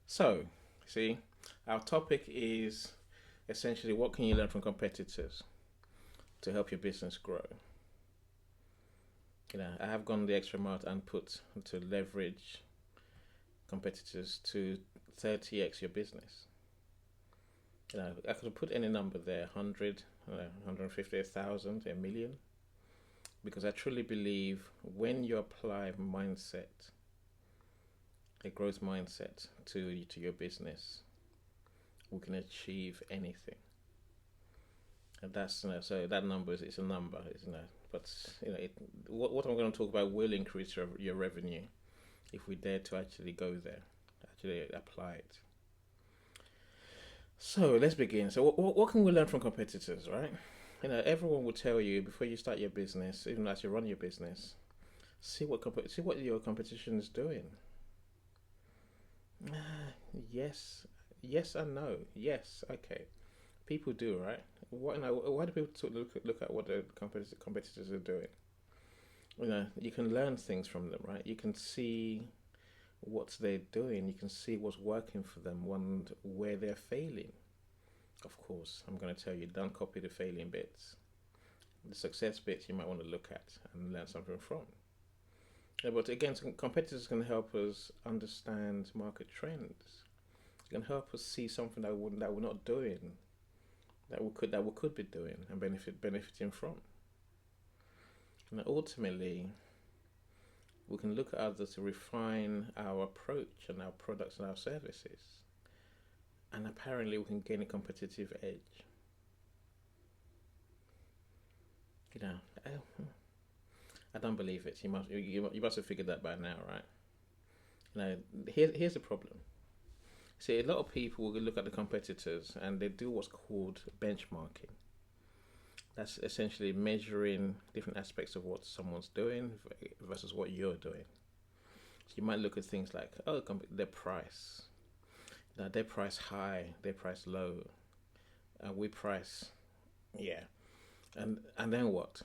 So, see, our topic is essentially what can you learn from competitors to help your business grow. I have gone the extra mile and put to leverage competitors to 30x your business. I could have put any number there, 100, 150, 1,000, a million, because I truly believe when you apply mindset, a growth mindset to your business, we can achieve anything. And that's so that number is a number, isn't it? But what I'm going to talk about will increase your revenue if we dare to actually go there, actually apply it. So let's begin. So what can we learn from competitors, right? Everyone will tell you before you start your business, even as you run your business, see what your competition is doing. Yes, yes and no. Yes, okay. People do, right? Why do people look at what the competitors are doing? You can learn things from them, right? You can see what they're doing. You can see what's working for them and where they're failing. Of course, I'm going to tell you, don't copy the failing bits. The success bits you might want to look at and learn something from. Yeah, but again, some competitors can help us understand market trends. It can help us see something that we're not doing, that we could be doing and benefiting from. And ultimately, we can look at others to refine our approach and our products and our services. And apparently, we can gain a competitive edge. You know, I don't believe it. You must have figured that by now, right? Here's the problem. See, a lot of people will look at the competitors and they do what's called benchmarking. That's essentially measuring different aspects of what someone's doing versus what you're doing. So you might look at things like, oh, their price. Now, their price high, their price low, and we price, yeah. And then what?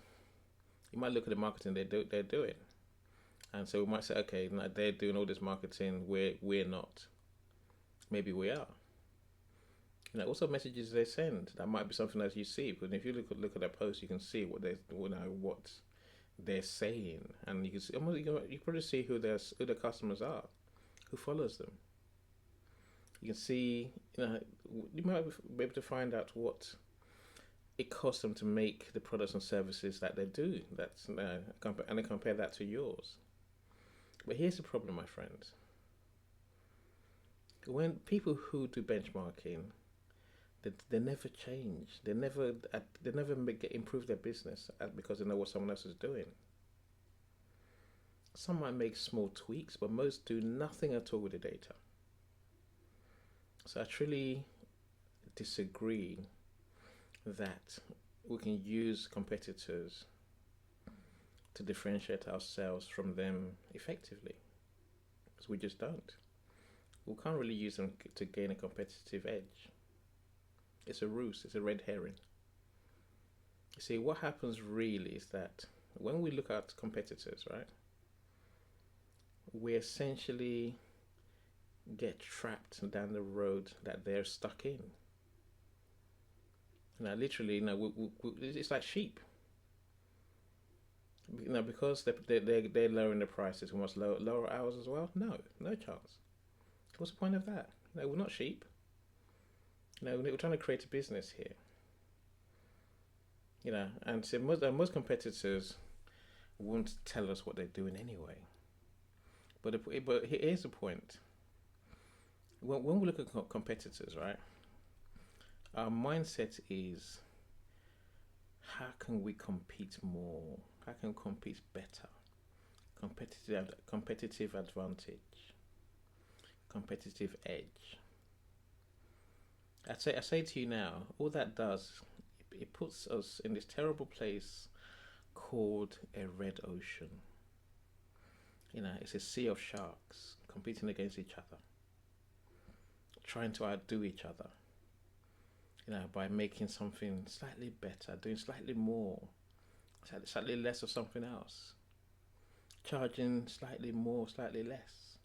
You might look at the marketing they're doing, and so we might say, okay, now they're doing all this marketing, we're not. Maybe we are. Also messages they send. That might be something that you see. But if you look at that post, you can see what they're saying, and you can see you probably see who the customers are, who follows them. You can see, you might be able to find out what it costs them to make the products and services that they do. And they compare that to yours. But here's the problem, my friends. When people who do benchmarking, they never change. They never improve their business because they know what someone else is doing. Some might make small tweaks, but most do nothing at all with the data. So I truly disagree that we can use competitors to differentiate ourselves from them effectively, because we just don't. We can't really use them to gain a competitive edge. It's a ruse, it's a red herring. You see, what happens really is that when we look at competitors, right, we essentially get trapped down the road that they're stuck in. Literally, it's like sheep. Because they're lowering the prices, we must lower ours as well. No chance. What's the point of that? We're not sheep. We're trying to create a business here. And so most competitors won't tell us what they're doing anyway. But here's the point. When we look at competitors, right? Our mindset is, how can we compete more? How can we compete better? Competitive advantage, competitive edge. I say to you now, all that does, it puts us in this terrible place called a red ocean. It's a sea of sharks competing against each other, trying to outdo each other. By making something slightly better, doing slightly more, slightly less of something else, charging slightly more, slightly less.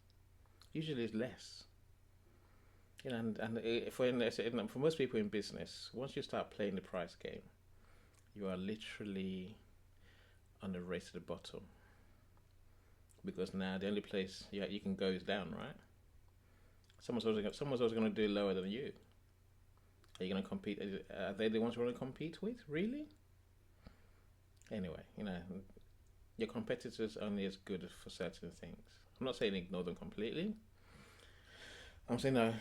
Usually it's less. For most people in business, once you start playing the price game, you are literally on the race to the bottom, because now the only place you can go is down, right? Someone's always going to do lower than you. Are you going to compete? Are they the ones you want to compete with? Really? Anyway, your competitors are only as good for certain things. I'm not saying ignore them completely. I'm saying no,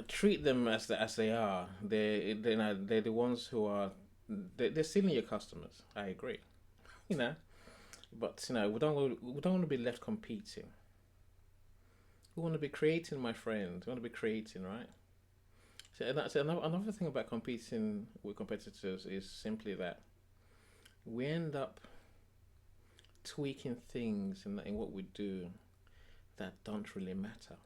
treat them as they are. They're the ones who are they're stealing your customers. I agree. You know, but we don't want to be left competing. We want to be creating, my friend. We want to be creating, right? So another thing about competing with competitors is simply that we end up tweaking things in what we do that don't really matter.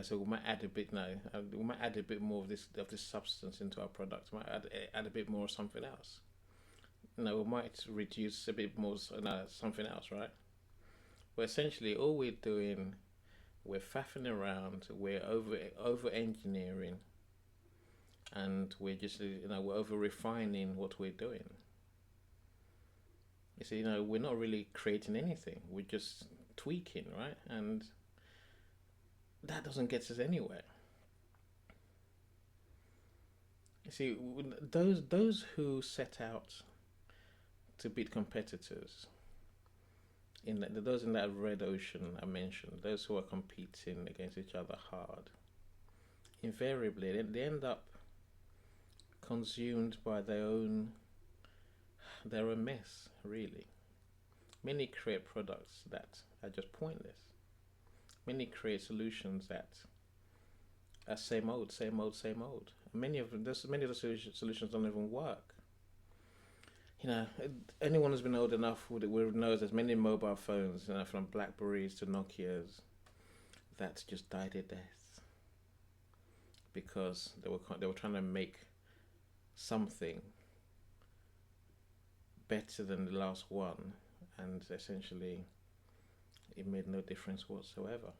So we might add a bit. We might add a bit more of this substance into our product. We might add a bit more of something else. We might reduce a bit more something else, right? But essentially, all we're doing, we're faffing around, we're over engineering, and we're just we're over refining what we're doing. You see, we're not really creating anything. We're just tweaking, right? And that doesn't get us anywhere. You see, those who set out to beat competitors, those in that red ocean I mentioned, those who are competing against each other hard, invariably they end up consumed by their own mess. Really, many create products that are just pointless. Many create solutions that are same old, same old, same old. Many of the solutions don't even work. Anyone who's been old enough would know there's many mobile phones, from Blackberries to Nokias, that just died a death because they were trying to make something better than the last one, and essentially it made no difference whatsoever.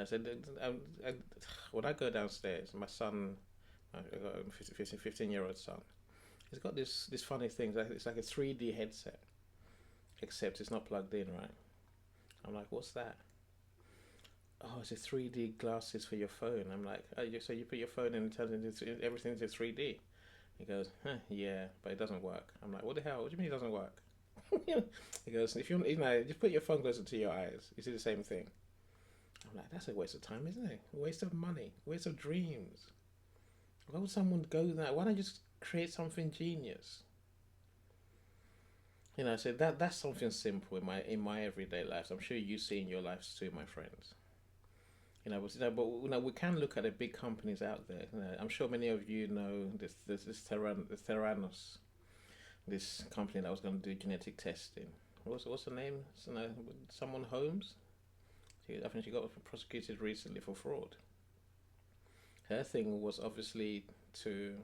So when I go downstairs, my son, I've got a 15-year-old son. He's got this funny thing. It's like a 3D headset, except it's not plugged in, right? I'm like, what's that? Oh, it's a 3D glasses for your phone. I'm like, oh, so you put your phone in and turns into everything into 3D. He goes, yeah, but it doesn't work. I'm like, what the hell? What do you mean it doesn't work? He goes, if you just put your phone closer to your eyes, you see the same thing. I'm like, that's a waste of time, isn't it? A waste of money, a waste of dreams. Why would someone go that? Why don't you just create something genius? So that's something simple in my everyday life. I'm sure you see in your lives too, my friends. But we can look at the big companies out there. I'm sure many of you know this Theranos, this company that was going to do genetic testing. What's the name? Someone Holmes. I think she got prosecuted recently for fraud. Her thing was obviously to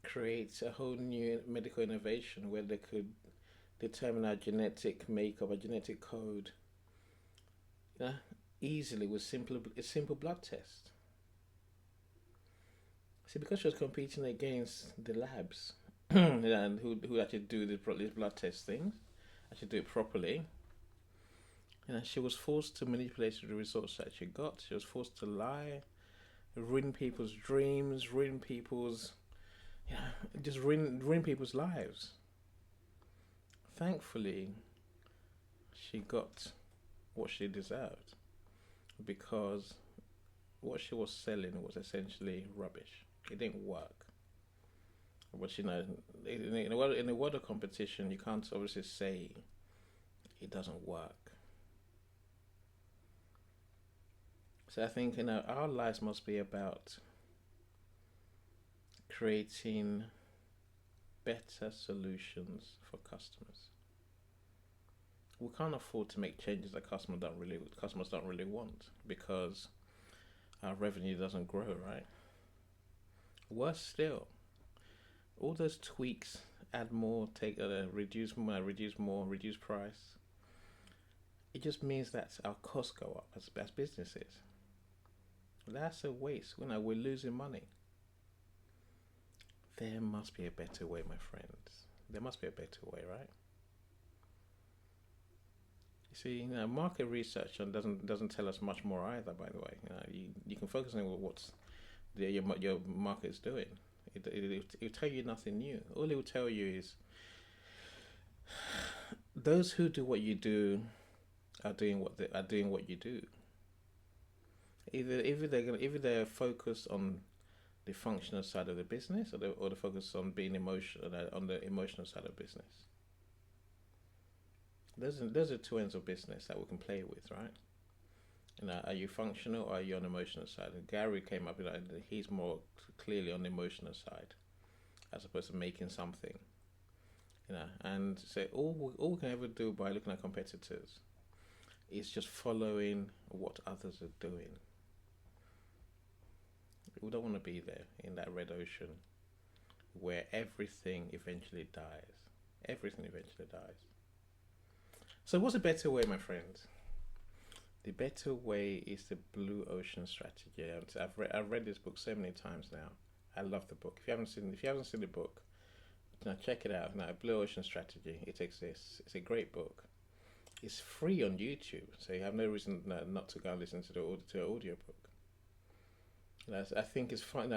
create a whole new medical innovation where they could determine our genetic makeup, our genetic code, easily with a simple blood test. See, because she was competing against the labs and who actually do these blood test things, actually do it properly. She was forced to manipulate the results that she got. She was forced to lie, ruin people's dreams, ruin people's people's lives. Thankfully, she got what she deserved, because what she was selling was essentially rubbish. It didn't work. But in a world of competition, you can't obviously say it doesn't work. So I think our lives must be about creating better solutions for customers. We can't afford to make changes that customers don't really want, because our revenue doesn't grow, right? Worse still, all those tweaks, add more, reduce more, reduce price, it just means that our costs go up as businesses. That's a waste. We're losing money. There must be a better way, my friends. There must be a better way, right? You see, market research doesn't tell us much more either. By the way, you can focus on what's your market's doing. It'll tell you nothing new. All it will tell you is those who do what you do are doing what you do. Either they're focused on the functional side of the business, or the focus on being emotional on the emotional side of business. Those are two ends of business that we can play with, right? Are you functional or are you on the emotional side? And Gary came up with that. He's more clearly on the emotional side, as opposed to making something. And so all we can ever do by looking at competitors is just following what others are doing. We don't want to be there in that red ocean where everything eventually dies. Everything eventually dies. So what's a better way, my friends? The better way is the blue ocean strategy. I've read this book so many times now. I love the book. If you haven't seen the book, now check it out. Now, Blue Ocean Strategy. It exists. It's a great book. It's free on YouTube, so you have no reason not to go and listen to the audio book. I think it's fun.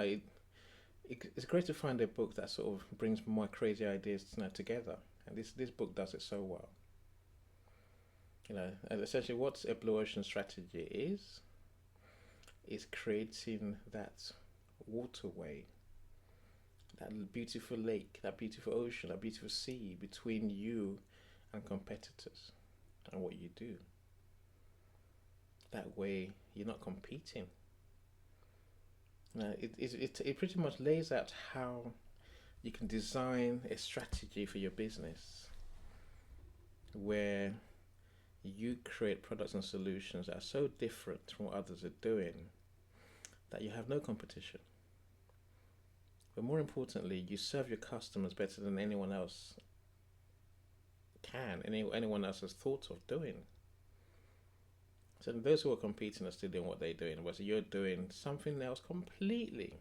It's great to find a book that sort of brings my crazy ideas together, and this book does it so well. And essentially, what a blue ocean strategy is creating that waterway, that beautiful lake, that beautiful ocean, that beautiful sea between you and competitors and what you do. That way, you're not competing. It pretty much lays out how you can design a strategy for your business where you create products and solutions that are so different from what others are doing that you have no competition. But more importantly, you serve your customers better than anyone else can, anyone else has thought of doing. So those who are competing are still doing what they're doing, whereas you're doing something else completely.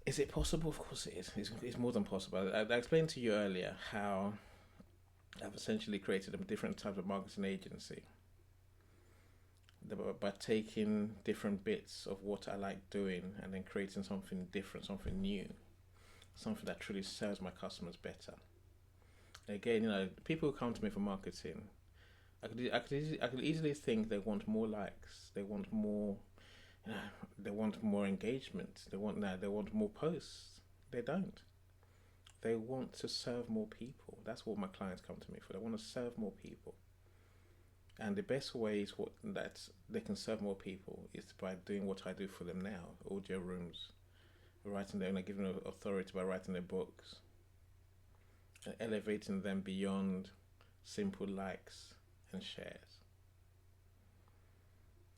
Is it possible? Of course it is. It's more than possible. I explained to you earlier how I've essentially created a different type of marketing agency by taking different bits of what I like doing and then creating something different, something new, something that truly serves my customers better. Again, people who come to me for marketing, I could easily think they want more likes, they want more, they want more engagement, they want more posts. They don't. They want to serve more people. That's what my clients come to me for. They want to serve more people. And the best way is that they can serve more people is by doing what I do for them now: audio rooms, writing them, giving them authority by writing their books, and elevating them beyond simple likes and shares.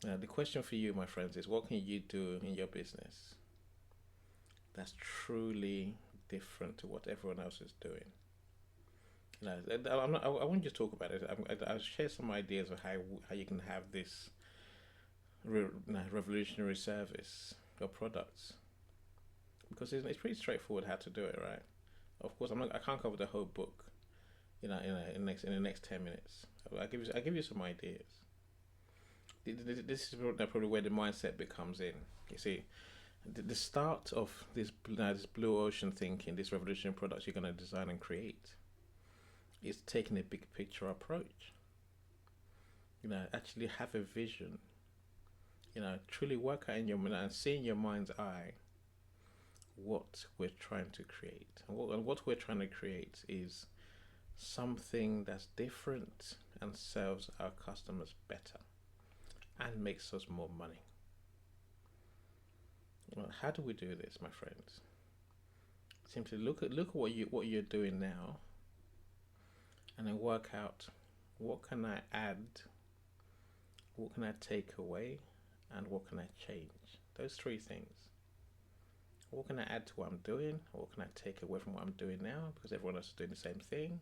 Now, the question for you, my friends, is what can you do in your business that's truly different to what everyone else is doing? I won't just talk about it. I'll share some ideas of how you can have this revolutionary service or products, because it's pretty straightforward how to do it, right? Of course, I can't cover the whole book, in the next 10 minutes. I give you some ideas. This is probably where the mindset becomes in. You see, the start of this blue ocean thinking, this revolutionary products you're going to design and create, is taking a big picture approach. Actually have a vision. Truly work out in your mind and see in your mind's eye what we're trying to create. And what we're trying to create is something that's different and serves our customers better and makes us more money. How do we do this, my friends? Simply look at what you're doing now, and then work out what can I add, what can I take away, and what can I change. Those three things. What can I add to what I'm doing? What can I take away from what I'm doing now, because everyone else is doing the same thing?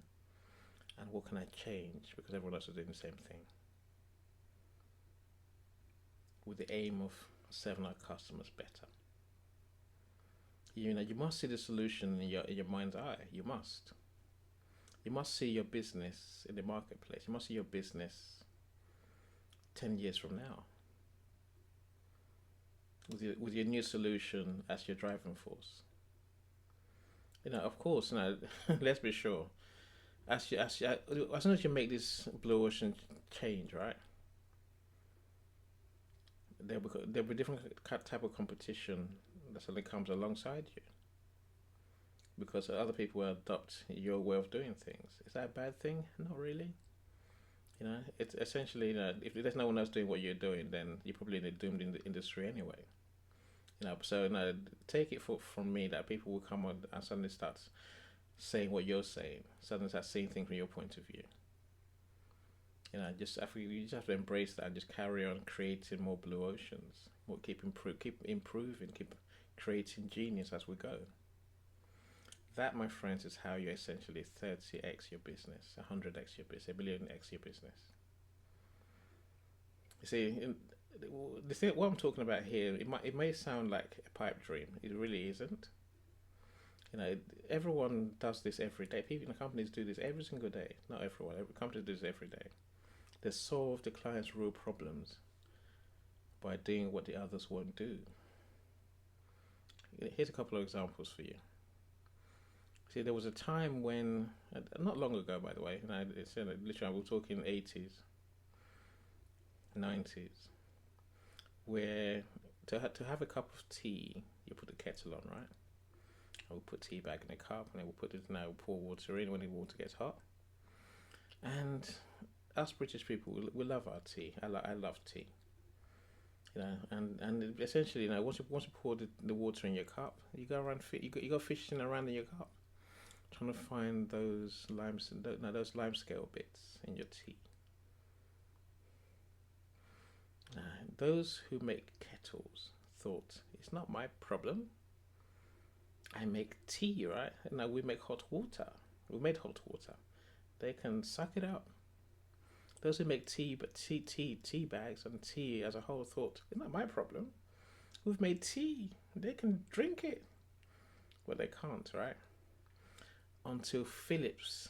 and what can I change because everyone else is doing the same thing, with the aim of serving our customers better. You must see the solution in your mind's eye. You must. You must see your business in the marketplace. You must see your business 10 years from now, with your new solution as your driving force. Of course, let's be sure. As soon as you make this blue ocean change, right, there'll be different type of competition that suddenly comes alongside you because other people will adopt your way of doing things. Is that a bad thing? Not really. It's essentially, if there's no one else doing what you're doing, then you're probably in a doomed industry anyway. So take it from me that people will come on and suddenly start saying what you're saying, suddenly start seeing things from your point of view. You just have to embrace that and just carry on creating more blue oceans. Keep improving, keep creating genius as we go. That, my friends, is how you essentially 30x your business, 100x your business, 1 billion x your business. You see, what I'm talking about here, it may sound like a pipe dream. It really isn't. Everyone does this every day. People in the companies do this every single day. Not everyone. Every company does this every day. They solve the client's real problems by doing what the others won't do. Here's a couple of examples for you. See, there was a time when, not long ago, by the way, it's literally we're talking 80s, 90s, where to have a cup of tea, you put the kettle on, right? I will put tea bag in a cup, and then we'll pour water in when the water gets hot. And us British people, we love our tea. I love tea. And essentially, once you pour the water in your cup, you go around, you go fishing around in your cup, trying to find those lime scale bits in your tea. Those who make kettles thought, it's not my problem. I make tea, right? Now we make hot water. We made hot water. They can suck it up. Those who make tea bags and tea as a whole thought, it's not my problem. We've made tea. They can drink it. But they can't, right? Until Philips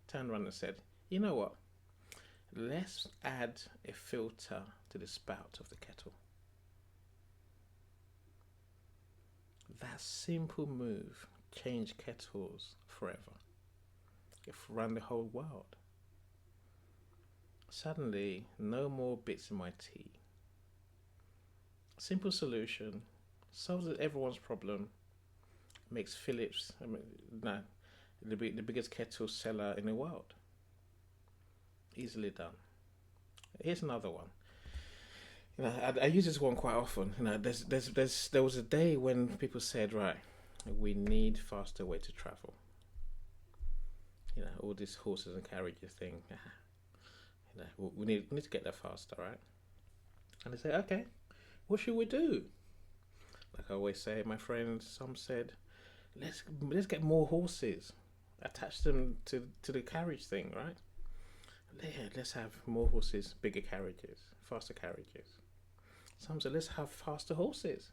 turned around and said, you know what? Let's add a filter to the spout of the kettle. That simple move changed kettles forever. It ran the whole world. Suddenly, no more bits in my tea. Simple solution, solves everyone's problem, makes Philips the biggest kettle seller in the world. Easily done. Here's another one. I use this one quite often. There was a day when people said, right, we need faster way to travel. All these horses and carriages thing. We need to get there faster, right? And they say, okay, what should we do? Like I always say, my friends, some said, let's get more horses, attach them to the carriage thing, right? Yeah, let's have more horses, bigger carriages, faster carriages. Some said, let's have faster horses.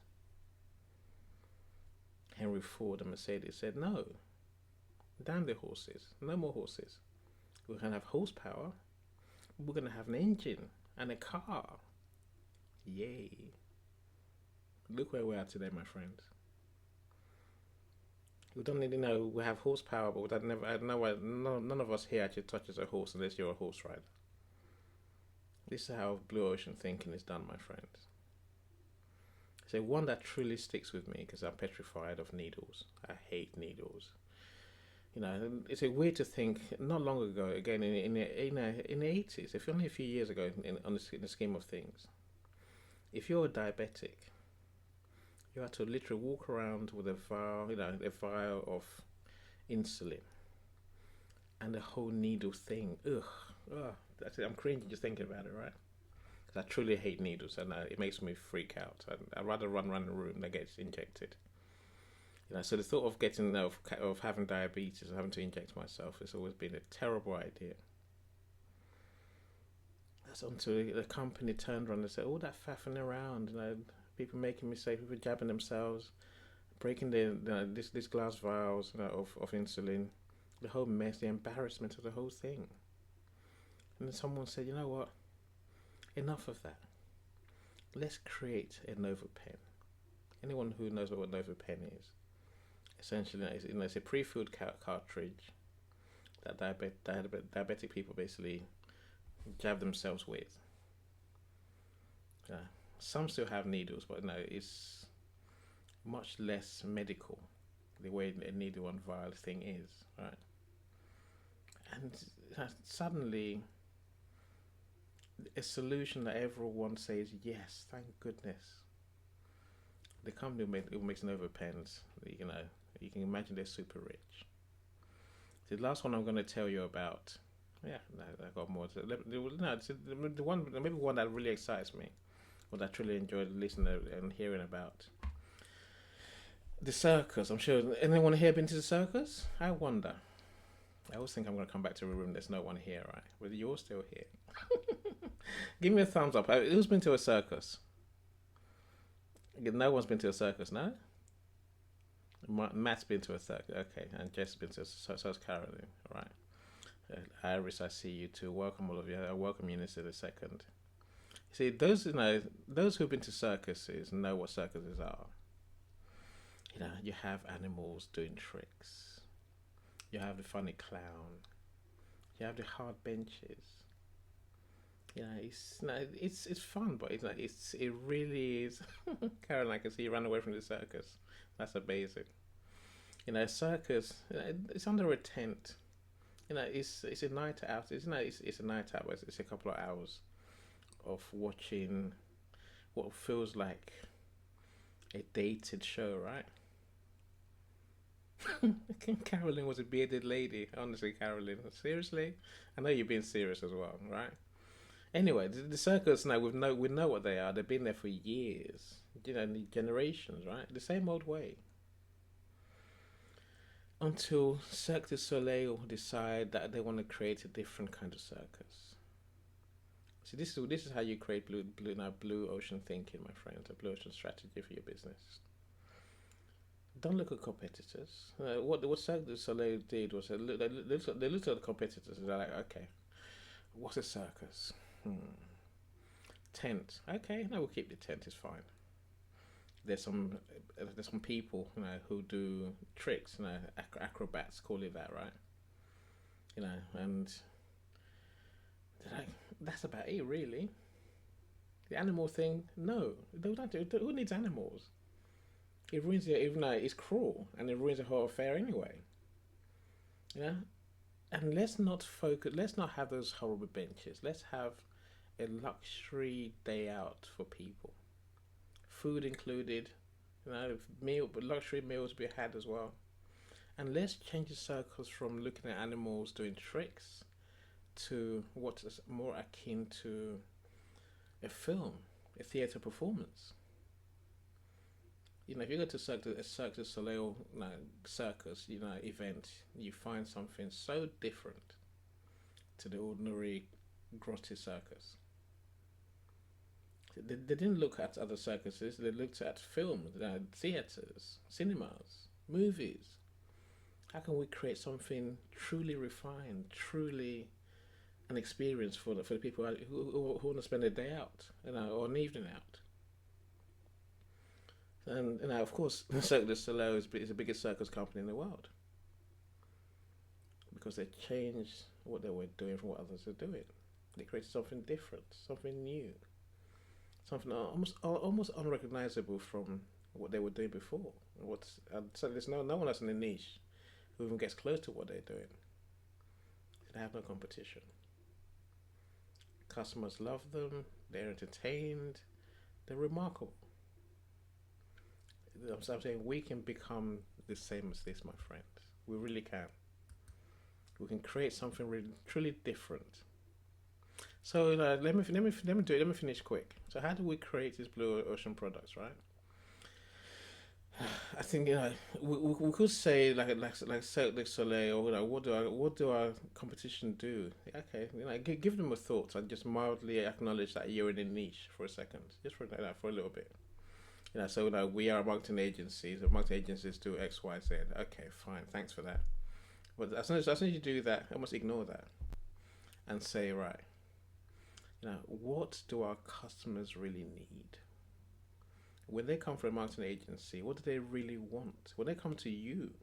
Henry Ford and Mercedes said, no, damn the horses, no more horses. We're going to have horsepower. We're going to have an engine and a car. Yay. Look where we are today, my friends. We don't need to know we have horsepower, but none of us here actually touches a horse unless you're a horse rider. This is how blue ocean thinking is done, my friends. So one that truly sticks with me because I'm petrified of needles. I hate needles. It's a weird to think. Not long ago, again in the 80s, if only a few years ago, in the scheme of things, if you're a diabetic, you had to literally walk around with a vial of insulin, and the whole needle thing. That's it. I'm cringing just thinking about it, right? Because I truly hate needles, and it makes me freak out. I'd rather run around the room than get injected. So the thought of getting of having diabetes or having to inject myself has always been a terrible idea. That's until the company turned around and said, all that faffing around, people making mistakes, people jabbing themselves, breaking this glass vials of insulin, the whole mess, the embarrassment of the whole thing. And then someone said, you know what? Enough of that. Let's create a Nova pen. Anyone who knows what Nova pen is, essentially, it's a pre-filled cartridge that diabetic people basically jab themselves with. Some still have needles, but no, it's much less medical the way a needle and vial thing is, right? And suddenly, a solution that everyone says yes, thank goodness. The company who makes Nova pens, you can imagine they're super rich. The last one I'm going to tell you about, I got more. The one that really excites me, or that I truly enjoyed listening and hearing about, the circus. I'm sure anyone here been to the circus? I wonder. I always think I'm going to come back to a room. There's no one here, right? But you're still here. Give me a thumbs up. Who's been to a circus? No one's been to a circus, no? Matt's been to a circus, okay, and Jess has been to a circus, so has Caroline, right? Iris, I see you too. Welcome, all of you. I'll welcome you in a second. See, those who've been to circuses know what circuses are. You have animals doing tricks. You have the funny clown. You have the hard benches. It's fun, but it really is. Caroline, I can see you ran away from the circus. That's amazing. A circus. It's under a tent. It's a night out. It's a night out. But it's a couple of hours of watching what feels like a dated show, right? Caroline was a bearded lady. Honestly, Caroline, seriously? I know you're being serious as well, right? Anyway, the circus now we know what they are. They've been there for years, generations, right? The same old way. Until Cirque du Soleil decide that they want to create a different kind of circus. See, this is how you create blue ocean thinking, my friends, a blue ocean strategy for your business. Don't look at competitors. What Cirque du Soleil did was they looked at the competitors and they're like, okay, what's a circus? Tent. Okay, no, we'll keep the tent. It's fine. There's some people, who do tricks, acrobats, call it that, right? And they're like, that's about it, really. The animal thing, no, they don't do. Who needs animals? It ruins it, even though it's cruel, and it ruins the whole affair anyway. And let's not have those horrible benches. Let's have a luxury day out for people. Food included, luxury meals be had as well. And let's change the circles from looking at animals doing tricks to what is more akin to a film, a theatre performance. If you go to a Cirque du Soleil circus, event, you find something so different to the ordinary grotty circus. They didn't look at other circuses. They looked at film, theatres, cinemas, movies. How can we create something truly refined, truly an experience for the people who want to spend a day out, or an evening out? And of course, Cirque du Soleil is the biggest circus company in the world because they changed what they were doing from what others are doing. They created something different, something new, something almost unrecognizable from what they were doing before. So there's no one else in the niche who even gets close to what they're doing. They have no competition. Customers love them. They're entertained. They're remarkable. I'm saying we can become the same as this, my friends. We really can. We can create something really, truly different. So let me do it. Let me finish quick. So how do we create these blue ocean products, right? I think we could say like Cirque du Soleil, or what do our competition do? Okay, give them a thought and just mildly acknowledge that you're in a niche for a second, just for a little bit. So we are marketing agencies. The marketing agencies do X, Y, Z. Okay, fine, thanks for that. But as soon as you do that, I must ignore that and say, right, what do our customers really need? When they come from a marketing agency, what do they really want? When they come to you,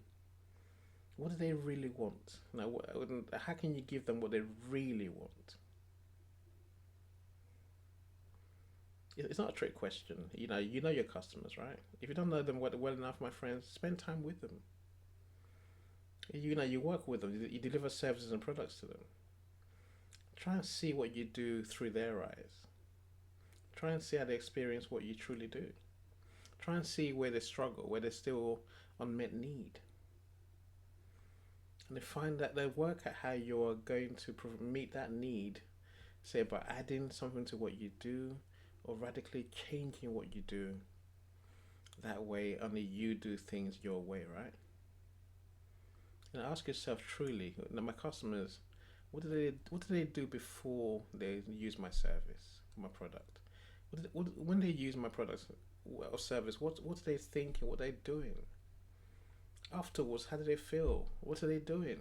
what do they really want? How can you give them what they really want? It's not a trick question. You know your customers, right? If you don't know them well enough, my friends, spend time with them. You work with them. You deliver services and products to them. Try and see what you do through their eyes. Try and see how they experience what you truly do. Try and see where they struggle, where there's still unmet need. And they find that they work at how you're going to meet that need, say by adding something to what you do or radically changing what you do. That way, only you do things your way, right? And ask yourself truly, my customers, what do they do before they use my service, my product? When they use my product or service, what are they thinking? What are they doing? Afterwards, how do they feel? What are they doing?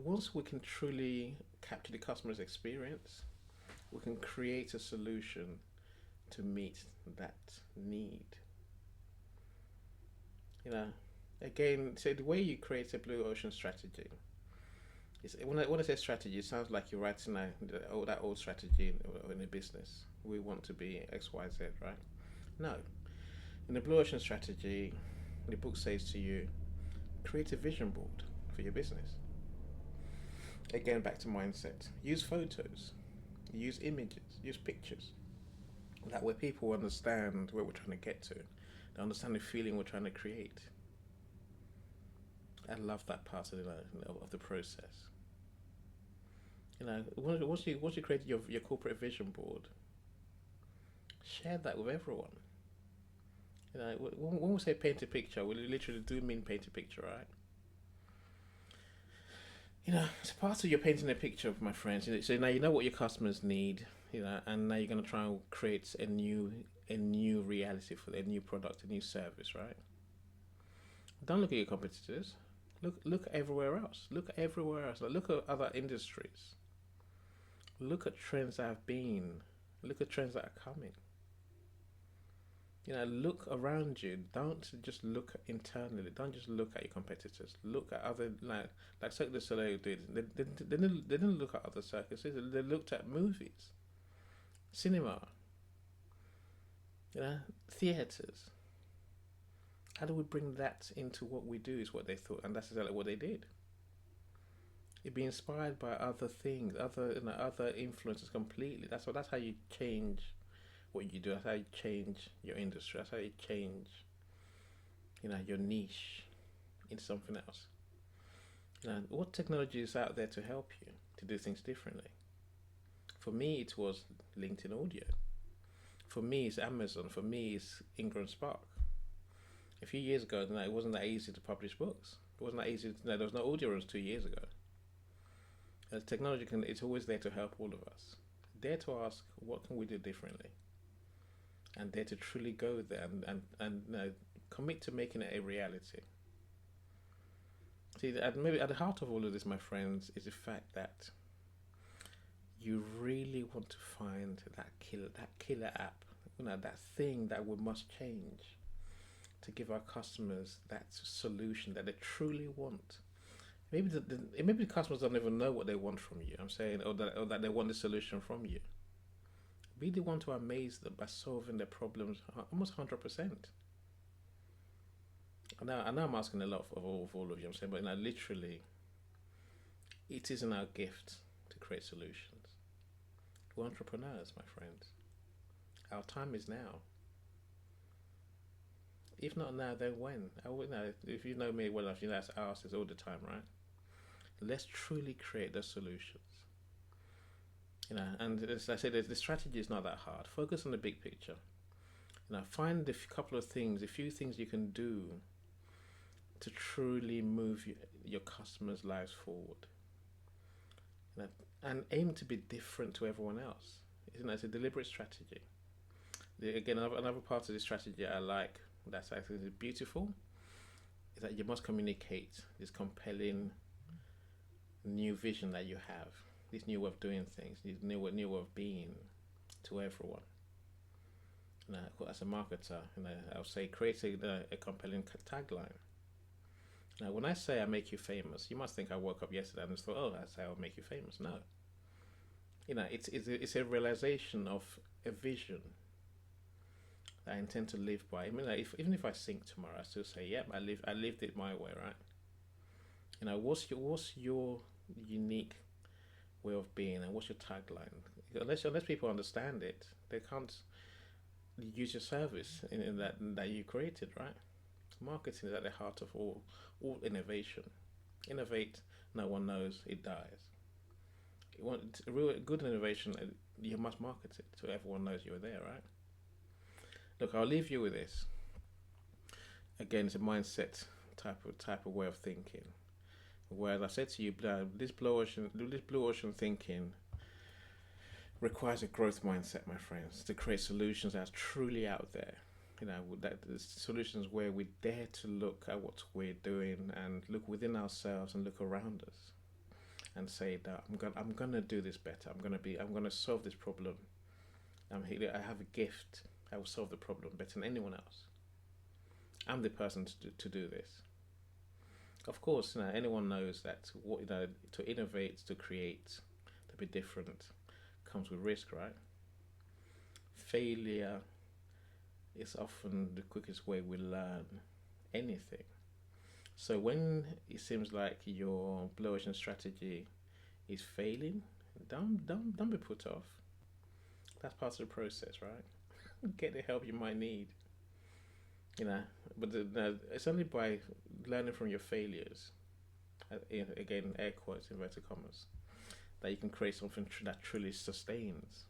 Once we can truly capture the customer's experience, we can create a solution to meet that need. You know, Again, so the way you create a blue ocean strategy is when I say strategy, it sounds like you're writing that old strategy in a business. We want to be X, Y, Z, right? No. In the blue ocean strategy, the book says to you, create a vision board for your business. Again, back to mindset. Use photos, use images, use pictures. That way people understand where we're trying to get to. They understand the feeling we're trying to create. I love that part of the process. Once you create your corporate vision board, share that with everyone. When we say paint a picture, we literally do mean paint a picture, right? It's part of your painting a picture of my friends. So now you know what your customers need, and now you're gonna try and create a new reality for a new product, a new service, right? Don't look at your competitors. Look everywhere else. Look everywhere else. Look at other industries. Look at trends that have been. Look at trends that are coming. Look around you. Don't just look internally. Don't just look at your competitors. Look at other like Cirque du Soleil did. They didn't look at other circuses. They looked at movies, cinema, theaters. How do we bring that into what we do? Is what they thought, and that's exactly what they did. You'd be inspired by other things, other influences completely. That's how you change what you do. That's how you change your industry. That's how you change, your niche into something else. What technology is out there to help you to do things differently? For me, it was LinkedIn Audio. For me, it's Amazon. For me, it's Ingram Spark. A few years ago, it wasn't that easy to publish books. It wasn't that easy. There was no audio rooms 2 years ago. Technology it's always there to help all of us. Dare to ask, what can we do differently? And dare to truly go there and commit to making it a reality. See, maybe at the heart of all of this, my friends, is the fact that you really want to find that killer app, that thing that we must change to give our customers that solution that they truly want. Maybe the customers don't even know what they want from you. I'm saying, or that they want the solution from you. Be the one to amaze them by solving their problems almost 100%. I know I'm asking a lot of all of you. I'm saying, but literally, it isn't our gift to create solutions. We're entrepreneurs, my friends. Our time is now. If not now, then when? I would know. If you know me well enough, that's asked this all the time, right? Let's truly create those solutions. And as I said, the strategy is not that hard. Focus on the big picture. Find couple of things, a few things you can do to truly move your customers' lives forward. You know, and aim to be different to everyone else. It's a deliberate strategy. Again, another part of the strategy I like that's actually beautiful is that you must communicate this compelling new vision that you have, this new way of doing things, this new way of being to everyone. As a marketer, I'll say create a compelling tagline. Now, when I say I make you famous, you must think I woke up yesterday and just thought, oh, that's how I'll make you famous. No. It's a realization of a vision that I intend to live by. Even if I sink tomorrow, I still say, yep, I lived it my way, right? What's your unique way of being, and what's your tagline? Unless people understand it, they can't use your service in that you created, right? Marketing is at the heart of all innovation. Innovate, no one knows, it dies. You want a real good innovation, you must market it so everyone knows you're there, right? Look, I'll leave you with this. Again, it's a mindset type of way of thinking. Where, as I said to you, this blue ocean thinking requires a growth mindset, my friends, to create solutions that are truly out there. That the solutions where we dare to look at what we're doing and look within ourselves and look around us and say that I'm gonna do this better. I'm gonna solve this problem. I have a gift. I will solve the problem better than anyone else. I'm the person to do this. Of course, anyone knows that to innovate, to create, to be different, comes with risk, right? Failure is often the quickest way we learn anything. So when it seems like your blue ocean strategy is failing, don't be put off. That's part of the process, right? Get the help you might need. But it's only by learning from your failures, again, air quotes, inverted commas, that you can create something that truly sustains,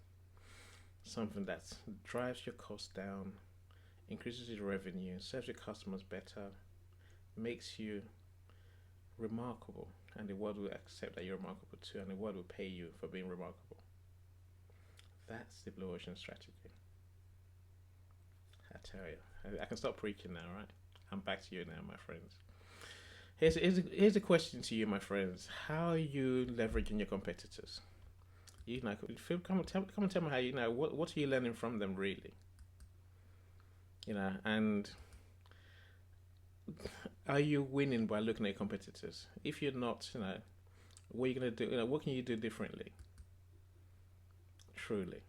something that drives your costs down, increases your revenue, serves your customers better, makes you remarkable, and the world will accept that you're remarkable too, and the world will pay you for being remarkable. That's the blue ocean strategy. I tell you, I can stop preaching now, right? I'm back to you now, my friends. Here's a question to you, my friends. How are you leveraging your competitors? Come and tell me how what are you learning from them, really? And are you winning by looking at your competitors? If you're not, what are you gonna do? What can you do differently? Truly.